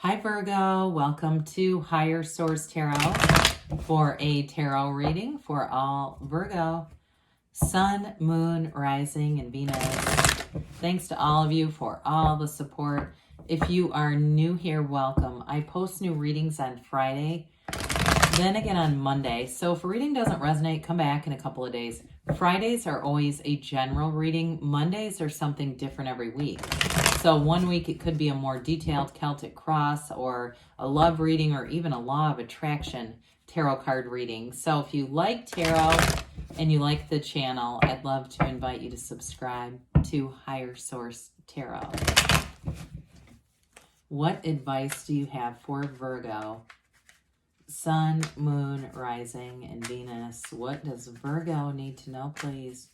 Hi Virgo, welcome to Higher Source Tarot for a tarot reading for all Virgo, Sun, Moon, Rising, and Venus. Thanks to all of you for all the support. If you are new here, welcome. I post new readings on Friday, then again on Monday. So if a reading doesn't resonate, come back in a couple of days. Fridays are always a general reading. Mondays are something different every week. So one week it could be a more detailed Celtic cross or a love reading or even a law of attraction tarot card reading. So if you like tarot and you like the channel, I'd love to invite you to subscribe to Higher Source Tarot. What advice do you have for Virgo? Sun, Moon, Rising, and Venus. What does Virgo need to know, please?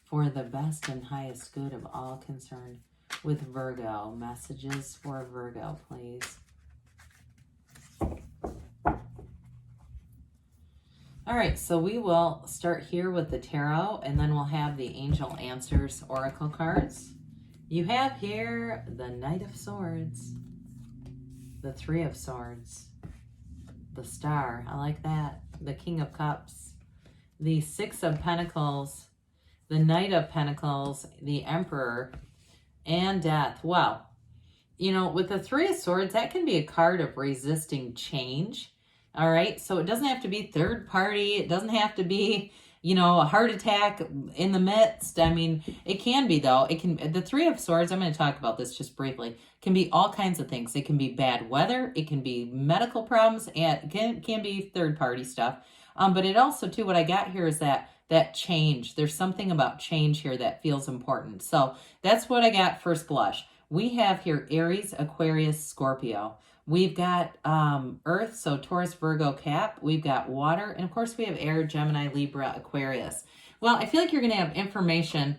For the best and highest good of all concerned. With Virgo, messages for Virgo, please. All right, so we will start here with the tarot, and then we'll have the Angel Answers Oracle cards. You have here the Knight of Swords, the Three of Swords, the Star, I like that, the King of Cups, the Six of Pentacles, the Knight of Pentacles, the Emperor, and Death. Well, you know, with the Three of Swords, that can be a card of resisting change. All right, so it doesn't have to be third party. It doesn't have to be, you know, a heart attack in the midst. I mean, it can be, though. It can. The Three of Swords, I'm going to talk about this just briefly, can be all kinds of things. It can be bad weather. It can be medical problems, and it can be third party stuff. But it also, too, what I got here is that change. There's something about change here that feels important. So that's what I got first blush. We have here Aries, Aquarius, Scorpio. We've got Earth, so Taurus, Virgo, Cap. We've got water. And of course we have air, Gemini, Libra, Aquarius. Well, I feel like you're going to have information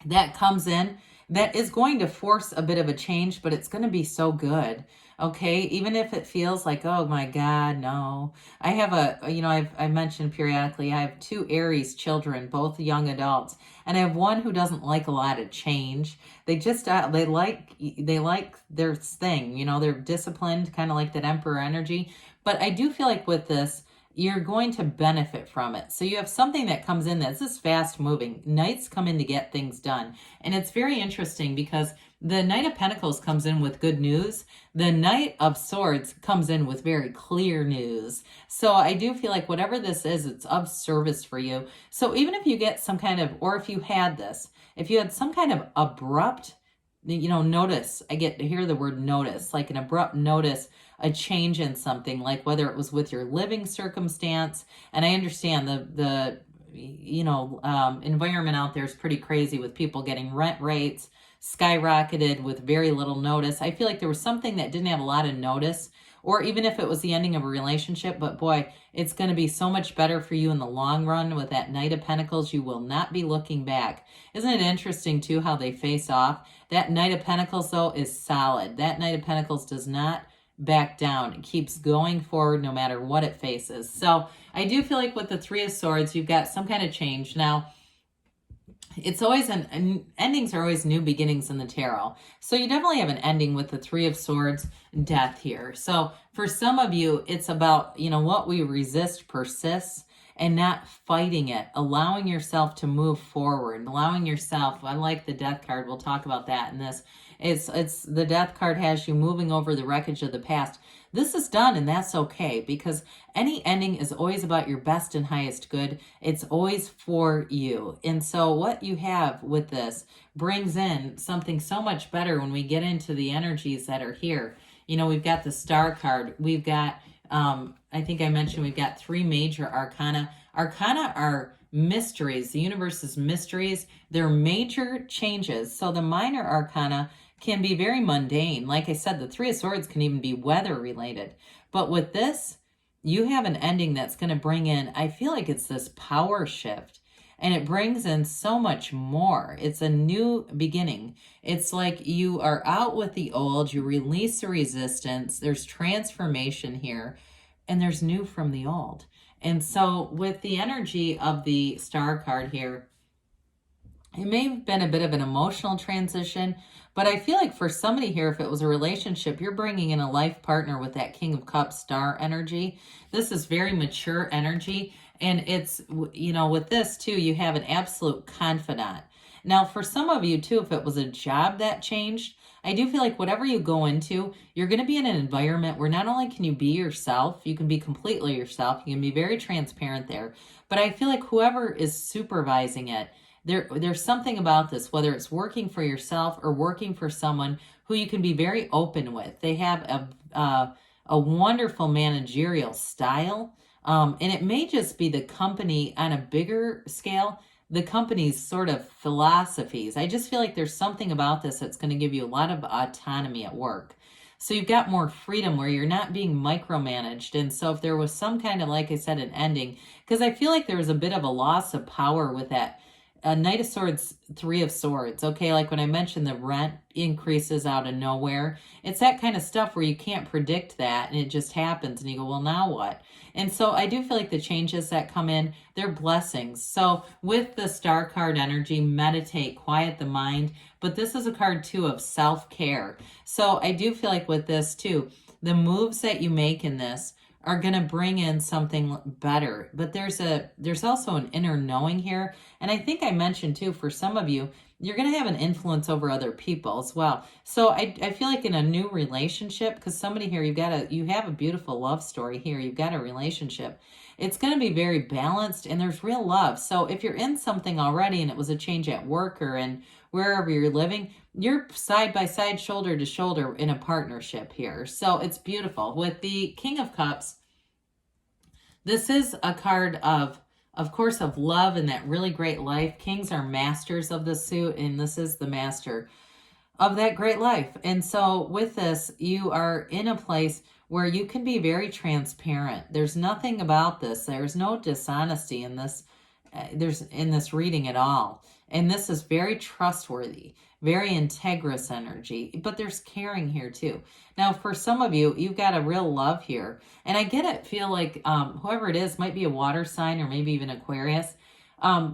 that comes in that is going to force a bit of a change, but it's going to be so good. Okay, even if it feels like, oh my God, no. I have I mentioned periodically, I have two Aries children, both young adults, and I have one who doesn't like a lot of change. They just, they like their thing, you know, they're disciplined, kind of like that Emperor energy. But I do feel like with this, you're going to benefit from it. So you have something that comes in that's just fast moving. Knights come in to get things done. And it's very interesting because the Knight of Pentacles comes in with good news. The Knight of Swords comes in with very clear news. So I do feel like whatever this is, it's of service for you. So even if you get some kind of, or if you had some kind of abrupt, you know, notice, I get to hear the word notice, like an abrupt notice, a change in something, like whether it was with your living circumstance. And I understand the environment out there is pretty crazy with people getting rent rates skyrocketed with very little notice. I feel like there was something that didn't have a lot of notice, or even if it was the ending of a relationship, but boy, it's going to be so much better for you in the long run with that Knight of Pentacles. You will not be looking back. Isn't it interesting too how they face off? That Knight of Pentacles though is solid. That Knight of Pentacles does not back down. It keeps going forward no matter what it faces. So I do feel like with the Three of Swords, you've got some kind of change. Now, it's always endings are always new beginnings in the tarot. So you definitely have an ending with the Three of Swords, Death here. So for some of you, it's about, you know, what we resist persists and not fighting it, allowing yourself to move forward, allowing yourself, I like the Death card. We'll talk about that in this. It's the Death card has you moving over the wreckage of the past. This is done, and that's okay, because any ending is always about your best and highest good. It's always for you. And so what you have with this brings in something so much better when we get into the energies that are here. You know, we've got the Star card. We've got, I think I mentioned we've got three major arcana. Arcana are mysteries. The universe's mysteries. They're major changes. So the minor arcana can be very mundane. Like I said, the Three of Swords can even be weather related. But with this, you have an ending that's going to bring in, I feel like it's this power shift. And it brings in so much more. It's a new beginning. It's like you are out with the old. You release the resistance. There's transformation here. And there's new from the old. And so with the energy of the Star card here, It may have been a bit of an emotional transition, but I feel like for somebody here, if it was a relationship, you're bringing in a life partner with that King of Cups star energy. This is very mature energy. And it's, you know, with this too, you have an absolute confidant. Now, for some of you too, if it was a job that changed, I do feel like whatever you go into, you're going to be in an environment where not only can you be yourself, you can be completely yourself, you can be very transparent there, but I feel like whoever is supervising it, there's something about this, whether it's working for yourself or working for someone who you can be very open with. They have a wonderful managerial style, and it may just be the company on a bigger scale, the company's sort of philosophies. I just feel like there's something about this that's going to give you a lot of autonomy at work. So you've got more freedom where you're not being micromanaged. And so if there was some kind of, like I said, an ending, because I feel like there was a bit of a loss of power with that Knight of Swords, Three of Swords. Okay, like when I mentioned the rent increases out of nowhere, it's that kind of stuff where you can't predict that and it just happens and you go, well, now what? And so I do feel like the changes that come in, they're blessings. So with the Star card energy, meditate, quiet the mind. But this is a card too of self-care. So I do feel like with this too, the moves that you make in this are going to bring in something better. But there's also an inner knowing here. And I think I mentioned too, for some of you, you're going to have an influence over other people as well. So I feel like in a new relationship, because somebody here, you have a beautiful love story here. You've got a relationship. It's going to be very balanced and there's real love. So if you're in something already and it was a change at work or in wherever you're living, you're side by side, shoulder to shoulder in a partnership here. So it's beautiful. With the King of Cups, this is a card of course, of love and that really great life. Kings are masters of the suit, and this is the master of that great life. And so with this, you are in a place where you can be very transparent. There's nothing about this. There's no dishonesty in this. There's in this reading at all. And this is very trustworthy, very integrous energy, but there's caring here too. Now, for some of you, you've got a real love here. And I get it, feel like whoever it is might be a water sign or maybe even Aquarius.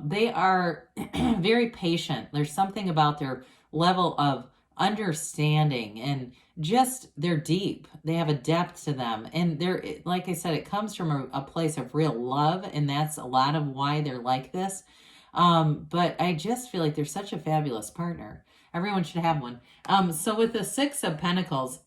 They are very patient. There's something about their level of understanding and just they're deep. They have a depth to them. And they're, like I said, it comes from a place of real love. And that's a lot of why they're like this. But I just feel like they're such a fabulous partner. Everyone should have one. So with the Six of Pentacles,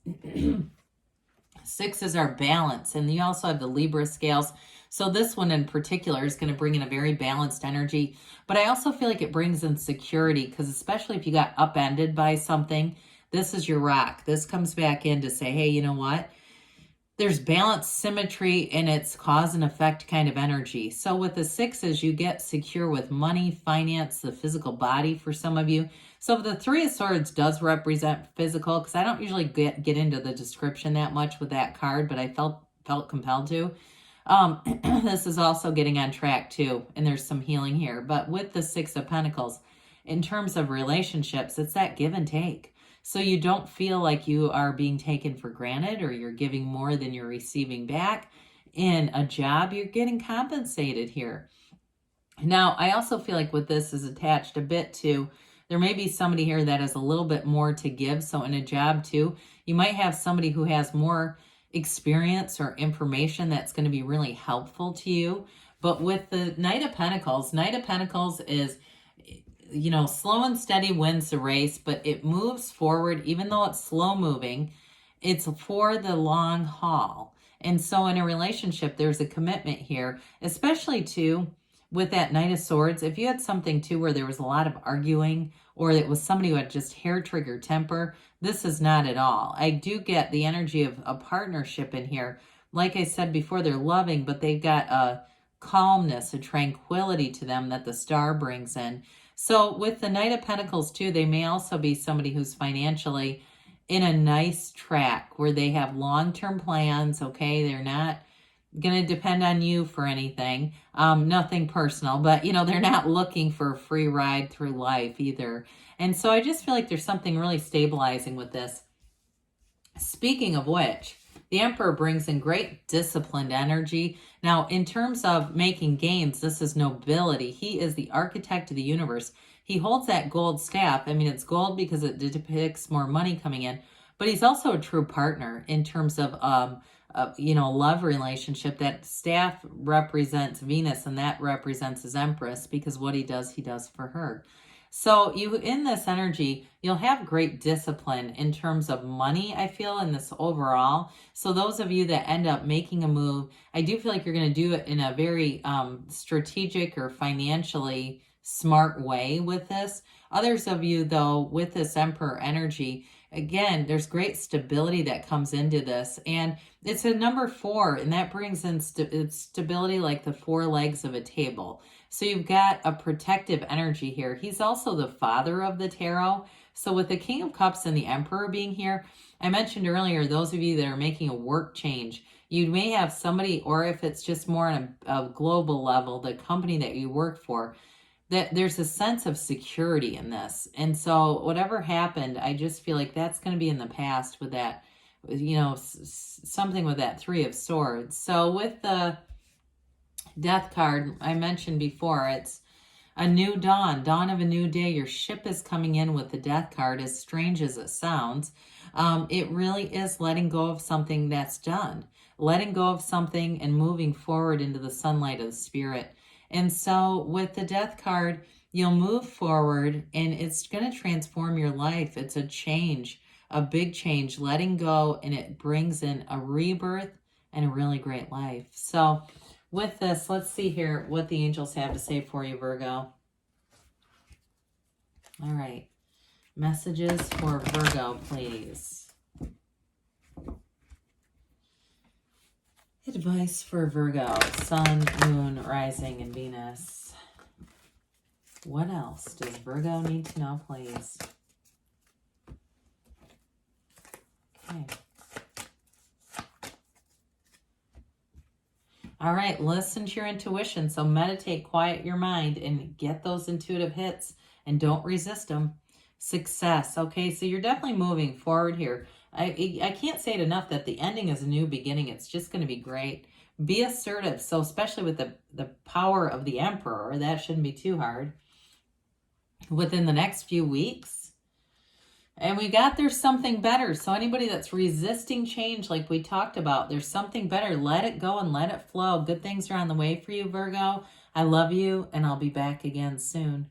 sixes are balance, and you also have the Libra scales. So this one in particular is going to bring in a very balanced energy. But I also feel like it brings in security, because especially if you got upended by something, this is your rock. This comes back in to say, hey, you know what? There's balance, symmetry, and it's cause and effect kind of energy. So with the sixes, you get secure with money, finance, the physical body for some of you. So the Three of Swords does represent physical, because I don't usually get into the description that much with that card, but I felt compelled to. This is also getting on track too, and there's some healing here. But with the Six of Pentacles, in terms of relationships, it's that give and take. So you don't feel like you are being taken for granted or you're giving more than you're receiving back. In a job, you're getting compensated here. Now, I also feel like with this is attached a bit to, there may be somebody here that has a little bit more to give. So in a job too, you might have somebody who has more experience or information that's going to be really helpful to you. But with the Knight of Pentacles is, you know, slow and steady wins the race, but it moves forward. Even though it's slow moving, it's for the long haul. And so in a relationship, there's a commitment here, especially too with that Knight of Swords. If you had something too where there was a lot of arguing, or it was somebody who had just hair trigger temper, this is not at all. I do get the energy of a partnership in here. Like I said before, they're loving, but they've got a calmness, a tranquility to them that the star brings in. So with the Knight of Pentacles too, they may also be somebody who's financially in a nice track where they have long-term plans, okay? They're not going to depend on you for anything, nothing personal, but, you know, they're not looking for a free ride through life either. And so I just feel like there's something really stabilizing with this. Speaking of which, the Emperor brings in great disciplined energy. Now, in terms of making gains, this is nobility. He is the architect of the universe. he holds that gold staff. I mean, it's gold because it depicts more money coming in, but he's also a true partner in terms of, you know, love relationship. That staff represents Venus, and that represents his Empress, because what he does for her. So you, in this energy, you'll have great discipline in terms of money, I feel, in this overall. So those of you that end up making a move, I do feel like you're going to do it in a very strategic or financially smart way with this. Others of you, though, with this Emperor energy, again, there's great stability that comes into this. And it's a number 4, and that brings in stability like the 4 legs of a table. So you've got a protective energy here. He's also the father of the tarot. So with the King of Cups and the Emperor being here, I mentioned earlier, those of you that are making a work change, you may have somebody, or if it's just more on a global level, the company that you work for, that there's a sense of security in this. And so whatever happened, I just feel like that's going to be in the past with that, you know, something with that 3 of Swords. So with the Death card, I mentioned before, it's a new dawn of a new day. Your ship is coming in with the Death card, as strange as it sounds. It really is letting go of something that's done, letting go of something and moving forward into the sunlight of the spirit. And so with the Death card, you'll move forward, and it's going to transform your life. It's a change, a big change, letting go, and it brings in a rebirth and a really great life. So with this, let's see here what the angels have to say for you, Virgo. All right. Messages for Virgo, please. Advice for Virgo, Sun, Moon, Rising, and Venus. What else does Virgo need to know, please? Okay. All right, listen to your intuition. So meditate, quiet your mind, and get those intuitive hits, and don't resist them. Success. Okay, so you're definitely moving forward here. I can't say it enough that the ending is a new beginning. It's just going to be great. Be assertive. So especially with the power of the Emperor, that shouldn't be too hard. Within the next few weeks. And we got there's something better. So anybody that's resisting change, like we talked about, there's something better. Let it go and let it flow. Good things are on the way for you, Virgo. I love you, and I'll be back again soon.